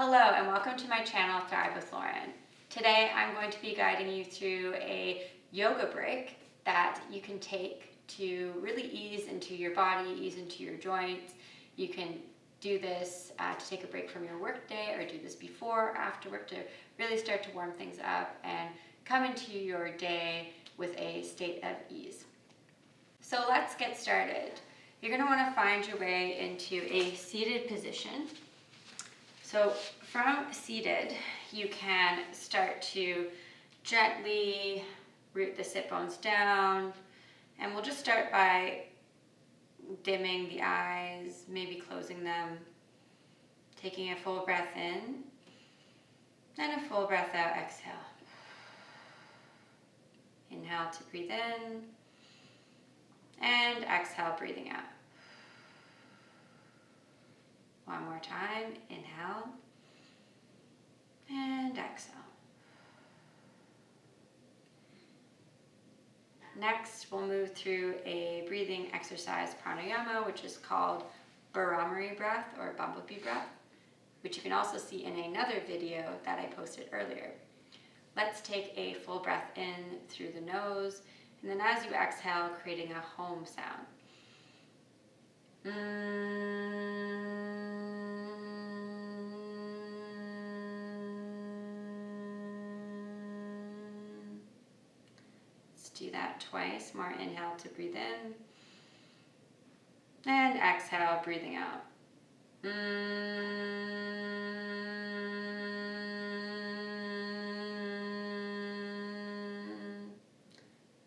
Hello and welcome to my channel Thrive with Lauren. Today I'm going to be guiding you through a yoga break that you can take to really ease into your body, ease into your joints. You can do this to take a break from your work day, or do this before or after work to really start to warm things up and come into your day with a state of ease. So let's get started. You're going to want to find your way into a seated position. So from seated, you can start to gently root the sit bones down, and we'll just start by dimming the eyes, maybe closing them, taking a full breath in, and a full breath out, exhale. Inhale to breathe in, and exhale, breathing out. One more time, inhale, and exhale. Next, we'll move through a breathing exercise, pranayama, which is called Bharamari breath or bumblebee breath, which you can also see in another video that I posted earlier. Let's take a full breath in through the nose, and then as you exhale, creating a home sound. Let's do that twice. More inhale to breathe in, and exhale, breathing out.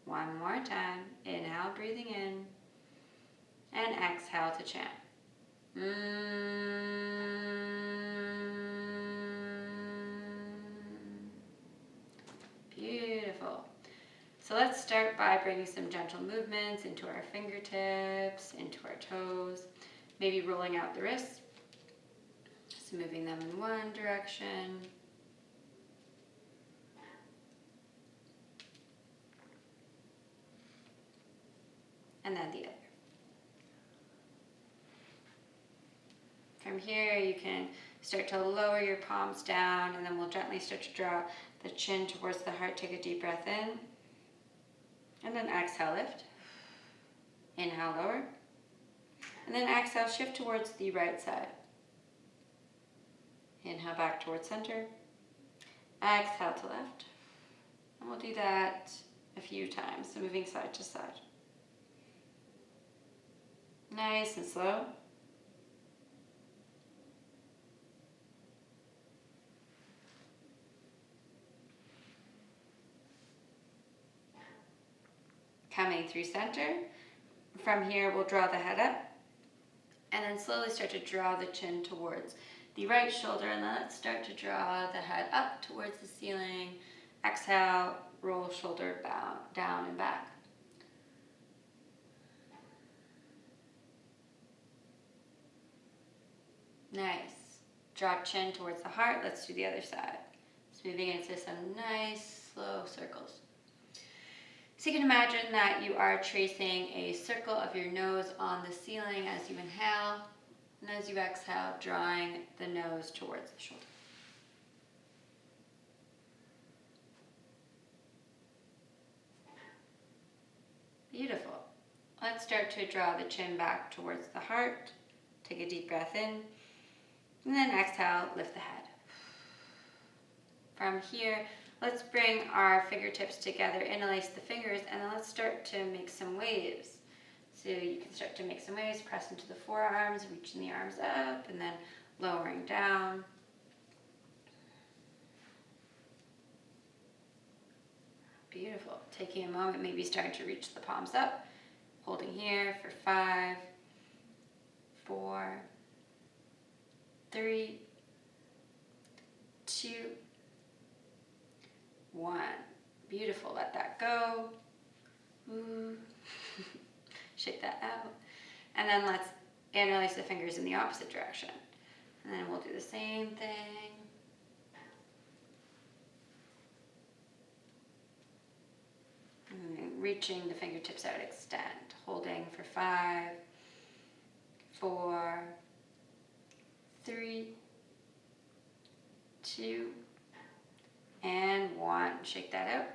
One more time. Inhale, breathing in, and exhale to chant. Beautiful. So let's start by bringing some gentle movements into our fingertips, into our toes, maybe rolling out the wrists, just moving them in one direction, and then the other. From here, you can start to lower your palms down, and then we'll gently start to draw the chin towards the heart. Take a deep breath in, and then exhale, lift. Inhale, lower, and then exhale, shift towards the right side. Inhale, back towards center. Exhale to left. And we'll do that a few times, so moving side to side. Nice and slow. Coming through center. From here, we'll draw the head up, and then slowly start to draw the chin towards the right shoulder, and then let's start to draw the head up towards the ceiling. Exhale, roll shoulder down and back. Nice. Draw chin towards the heart. Let's do the other side. Just moving into some nice, slow circles. So you can imagine that you are tracing a circle of your nose on the ceiling as you inhale, and as you exhale, drawing the nose towards the shoulder. Beautiful. Let's start to draw the chin back towards the heart. Take a deep breath in, and then exhale, lift the head. From here, let's bring our fingertips together, interlace the fingers, and then let's start to make some waves. So you can start to make some waves, press into the forearms, reaching the arms up, and then lowering down. Beautiful. Taking a moment, maybe starting to reach the palms up, holding here for 5, 4, 3, 2, 1. Beautiful. Let that go. Ooh. Shake that out. And then let's interlace the fingers in the opposite direction. And then we'll do the same thing. And then reaching the fingertips out, extend. Holding for 5, 4, 3, 2, and 1. Shake that out.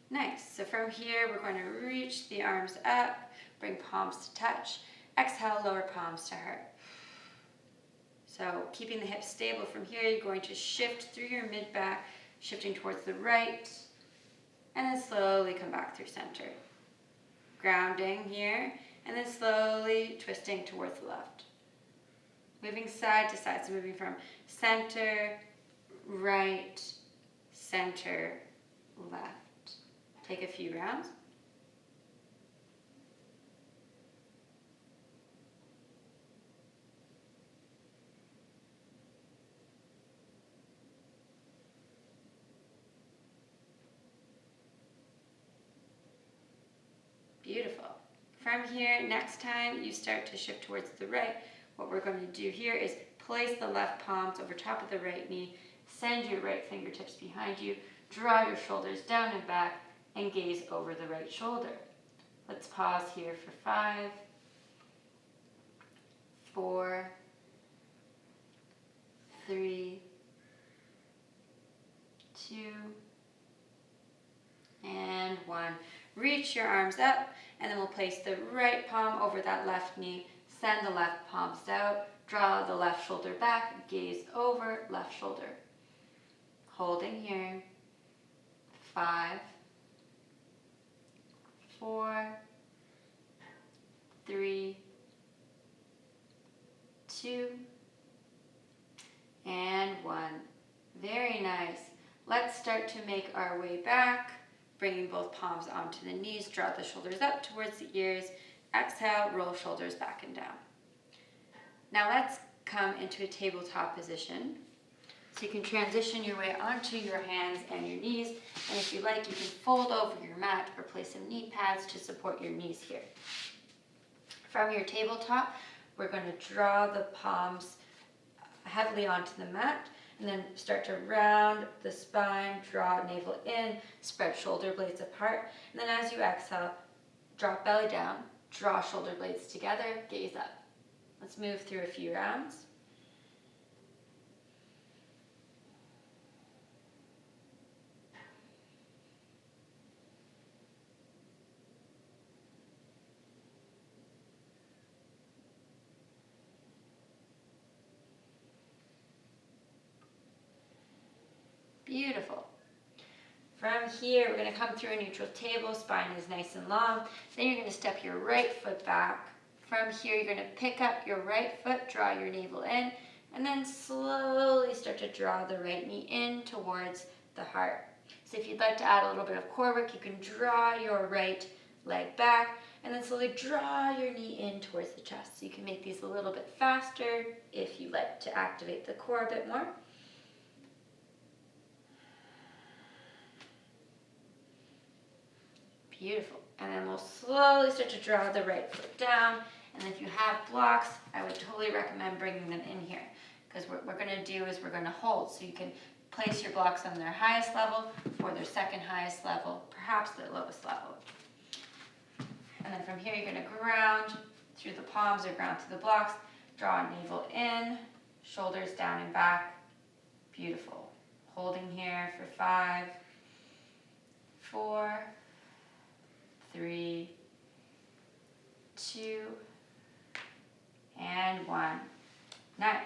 Nice. So from here, we're going to reach the arms up, bring palms to touch. Exhale, lower palms to heart. So keeping the hips stable from here, you're going to shift through your mid-back, shifting towards the right, and then slowly come back through center. Grounding here, and then slowly twisting towards the left. Moving side to side, so moving from center, right, center, left. Take a few rounds. Beautiful. From here, next time you start to shift towards the right, what we're going to do here is place the left palms over top of the right knee, send your right fingertips behind you, draw your shoulders down and back, and gaze over the right shoulder. Let's pause here for 5, 4, 3, 2, and 1. Reach your arms up, and then we'll place the right palm over that left knee, send the left palms out, draw the left shoulder back, gaze over left shoulder. Holding here. 5, 4, 3, 2, and 1. Very nice. Let's start to make our way back, bringing both palms onto the knees, draw the shoulders up towards the ears. Exhale, roll shoulders back and down. Now let's come into a tabletop position. So you can transition your way onto your hands and your knees, and if you like, you can fold over your mat or place some knee pads to support your knees here. From your tabletop, we're going to draw the palms heavily onto the mat, and then start to round the spine, draw navel in, spread shoulder blades apart, and then as you exhale, drop belly down, draw shoulder blades together, gaze up. Let's move through a few rounds. Beautiful. From here, we're going to come through a neutral table, spine is nice and long. Then you're going to step your right foot back. From here, you're going to pick up your right foot, draw your navel in, and then slowly start to draw the right knee in towards the heart. So if you'd like to add a little bit of core work, you can draw your right leg back, and then slowly draw your knee in towards the chest. So you can make these a little bit faster if you like to activate the core a bit more. Beautiful. And then we'll slowly start to draw the right foot down. And if you have blocks, I would totally recommend bringing them in here. Because what we're going to do is we're going to hold. So you can place your blocks on their highest level or their second highest level, perhaps their lowest level. And then from here, you're going to ground through the palms or ground through the blocks. Draw navel in, shoulders down and back. Beautiful. Holding here for 5, 4, 3, 2, and 1. Nice.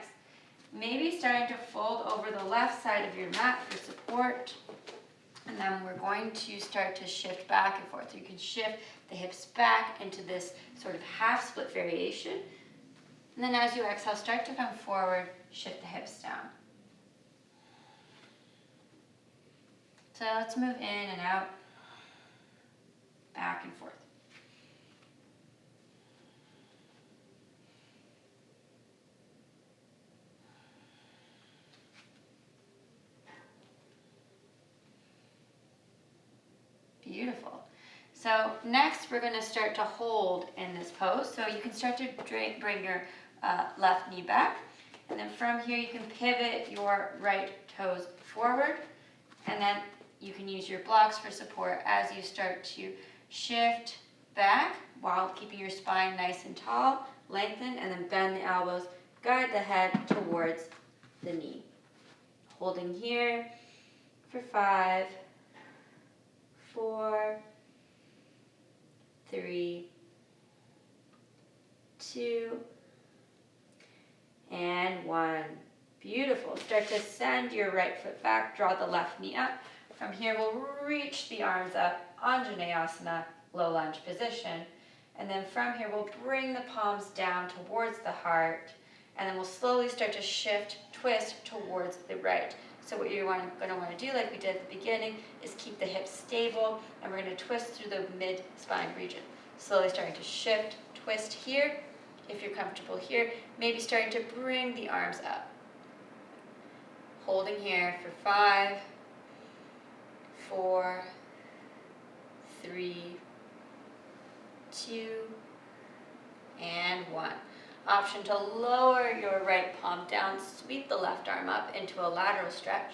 Maybe starting to fold over the left side of your mat for support. And then we're going to start to shift back and forth. You can shift the hips back into this sort of half split variation. And then as you exhale, start to come forward, shift the hips down. So let's move in and out, back and forth. Beautiful. So next we're going to start to hold in this pose. So you can start to bring your left knee back. And then from here you can pivot your right toes forward. And then you can use your blocks for support as you start to shift back while keeping your spine nice and tall. Lengthen and then bend the elbows. Guide the head towards the knee. Holding here for 5, 4, 3, 2, and 1. Beautiful. Start to send your right foot back, draw the left knee up. From here, we'll reach the arms up, Anjaneyasana, low lunge position. And then from here, we'll bring the palms down towards the heart, and then we'll slowly start to shift, twist towards the right. So what you're going to want to do, like we did at the beginning, is keep the hips stable, and we're going to twist through the mid-spine region. Slowly starting to shift, twist here. If you're comfortable here, maybe starting to bring the arms up. Holding here for 5, 4, 3, 2, and 1. Option to lower your right palm down, sweep the left arm up into a lateral stretch.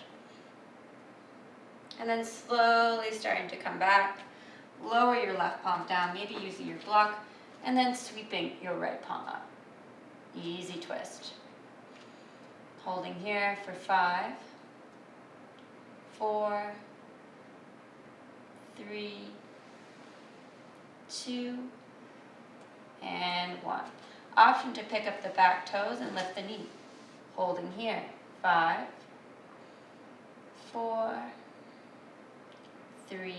And then slowly starting to come back, lower your left palm down, maybe using your block, and then sweeping your right palm up. Easy twist. Holding here for 5, 4, 3, 2, and 1. Option to pick up the back toes and lift the knee. Holding here, 5, 4, 3,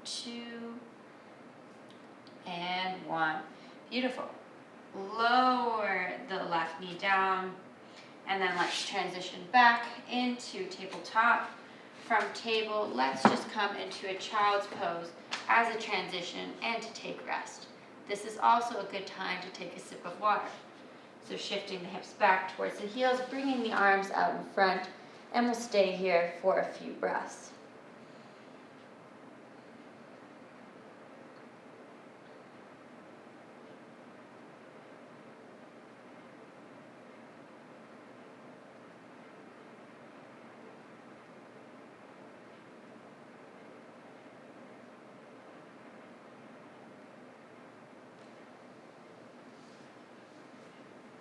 2, and 1. Beautiful. Lower the left knee down, and then let's transition back into tabletop. From table, let's just come into a child's pose as a transition and to take rest. This is also a good time to take a sip of water. So shifting the hips back towards the heels, bringing the arms out in front, and we'll stay here for a few breaths.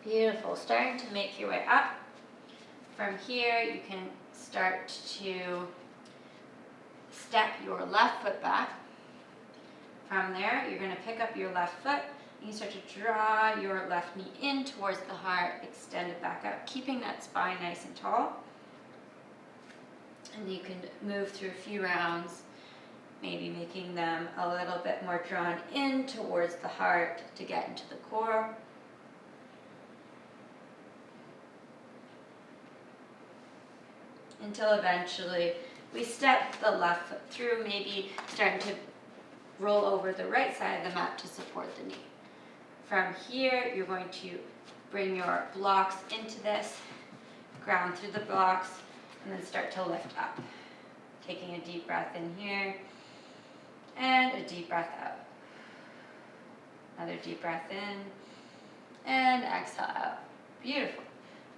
Beautiful. Starting to make your way up. From here, you can start to step your left foot back. From there, you're going to pick up your left foot. You can start to draw your left knee in towards the heart, extend it back up, keeping that spine nice and tall. And you can move through a few rounds, maybe making them a little bit more drawn in towards the heart to get into the core. Until eventually we step the left foot through, maybe starting to roll over the right side of the mat to support the knee. From here, you're going to bring your blocks into this, ground through the blocks, and then start to lift up. Taking a deep breath in here, and a deep breath out. Another deep breath in, and exhale out. Beautiful.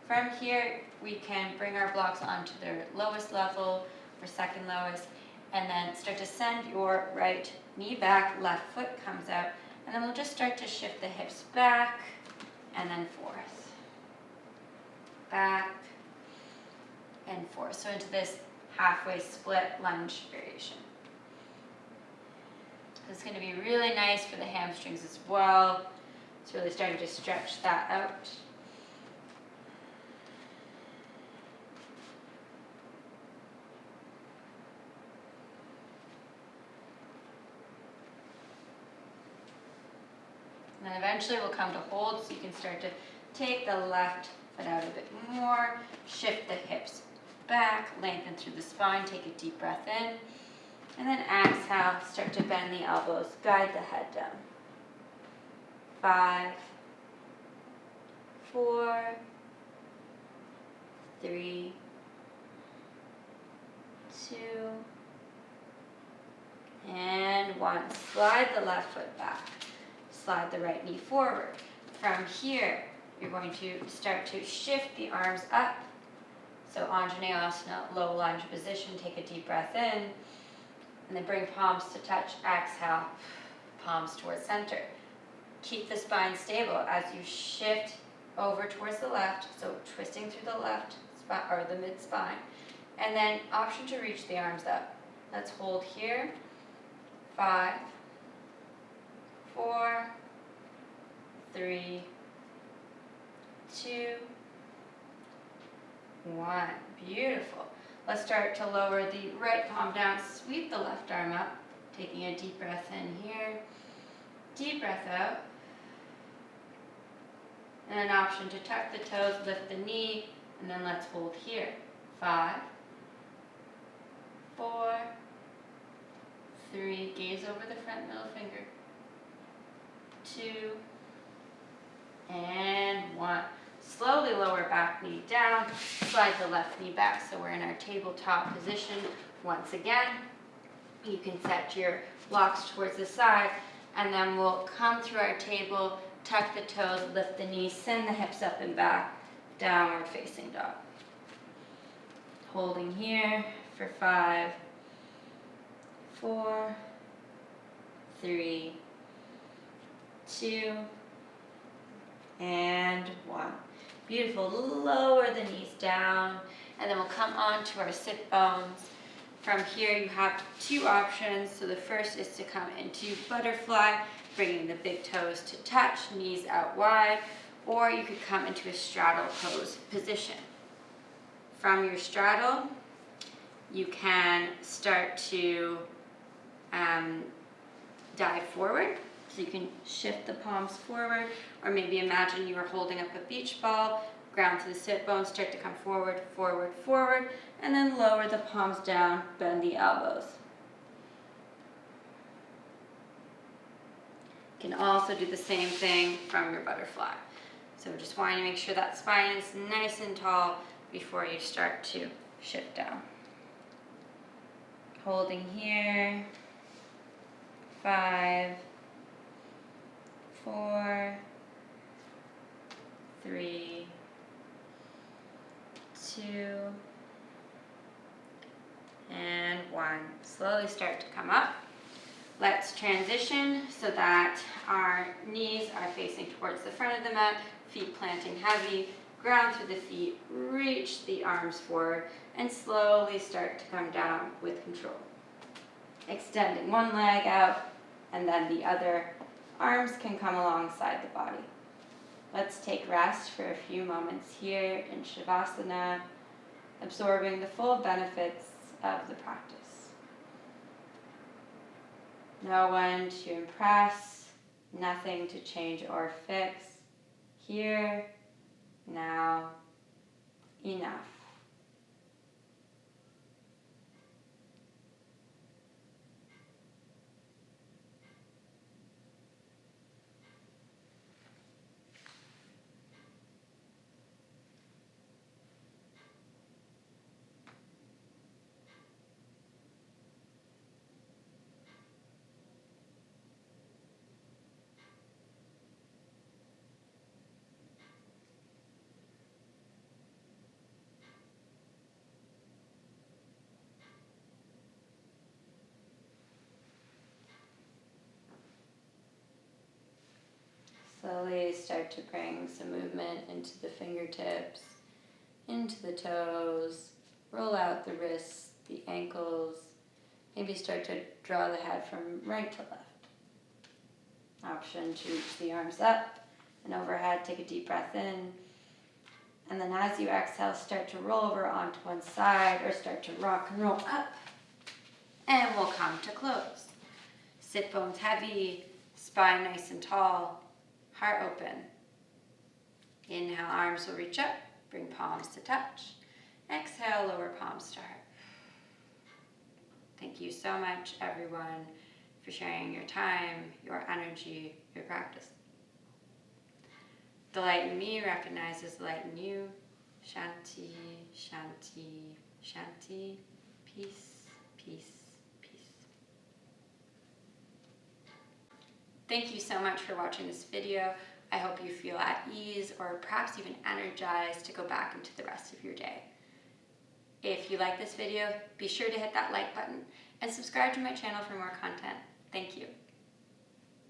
From here, we can bring our blocks onto their lowest level or second lowest, and then start to send your right knee back, left foot comes out, and then we'll just start to shift the hips back and then forth. Back and forth. So into this halfway split lunge variation. This is going to be really nice for the hamstrings as well. It's really starting to stretch that out. And then eventually we'll come to hold, so you can start to take the left foot out a bit more, shift the hips back, lengthen through the spine, take a deep breath in, and then exhale, start to bend the elbows, guide the head down. 5, 4, 3, 2, and 1. Slide the left foot back. Slide the right knee forward. From here, you're going to start to shift the arms up. So Anjaneyasana, low lunge position. Take a deep breath in, and then bring palms to touch. Exhale, palms towards center. Keep the spine stable as you shift over towards the left. So twisting through the left or the mid-spine. And then option to reach the arms up. Let's hold here. 5, 4, 3, 2, 1. Beautiful. Let's start to lower the right palm down, sweep the left arm up, taking a deep breath in here, deep breath out. And an option to tuck the toes, lift the knee, and then let's hold here. 5, 4, 3, gaze over the front middle finger. 2, and 1. Slowly lower back knee down, slide the left knee back so we're in our tabletop position. Once again, you can set your blocks towards the side, and then we'll come through our table, tuck the toes, lift the knees, send the hips up and back, downward facing dog. Holding here for 5, 4, 3, 2, and 1. Beautiful. Lower the knees down, and then we'll come on to our sit bones. From here you have 2 options. So the first is to come into butterfly, bringing the big toes to touch, knees out wide, or you could come into a straddle pose position. From your straddle, you can start to dive forward. So you can shift the palms forward, or maybe imagine you are holding up a beach ball, ground to the sit bones, start to come forward, forward, forward, and then lower the palms down, bend the elbows. You can also do the same thing from your butterfly. So just wanting to make sure that spine is nice and tall before you start to shift down. Holding here, 5, 4, 3, 2, and 1. Slowly start to come up. Let's transition so that our knees are facing towards the front of the mat, feet planting heavy, ground through the feet, reach the arms forward, and slowly start to come down with control. Extending one leg out, and then the other arms can come alongside the body. Let's take rest for a few moments here in Shavasana, absorbing the full benefits of the practice. No one to impress, nothing to change or fix. Here, now, enough. Slowly start to bring some movement into the fingertips, into the toes, roll out the wrists, the ankles, maybe start to draw the head from right to left. Option to reach the arms up and overhead, take a deep breath in, and then as you exhale, start to roll over onto one side or start to rock and roll up, and we'll come to close. Sit bones heavy, spine nice and tall, heart open. Inhale, arms will reach up, bring palms to touch. Exhale, lower palms to heart. Thank you so much, everyone, for sharing your time, your energy, your practice. The light in me recognizes the light in you. Shanti, Shanti, Shanti. Peace, peace, peace. Thank you so much for watching this video. I hope you feel at ease or perhaps even energized to go back into the rest of your day. If you like this video, be sure to hit that like button and subscribe to my channel for more content. Thank you.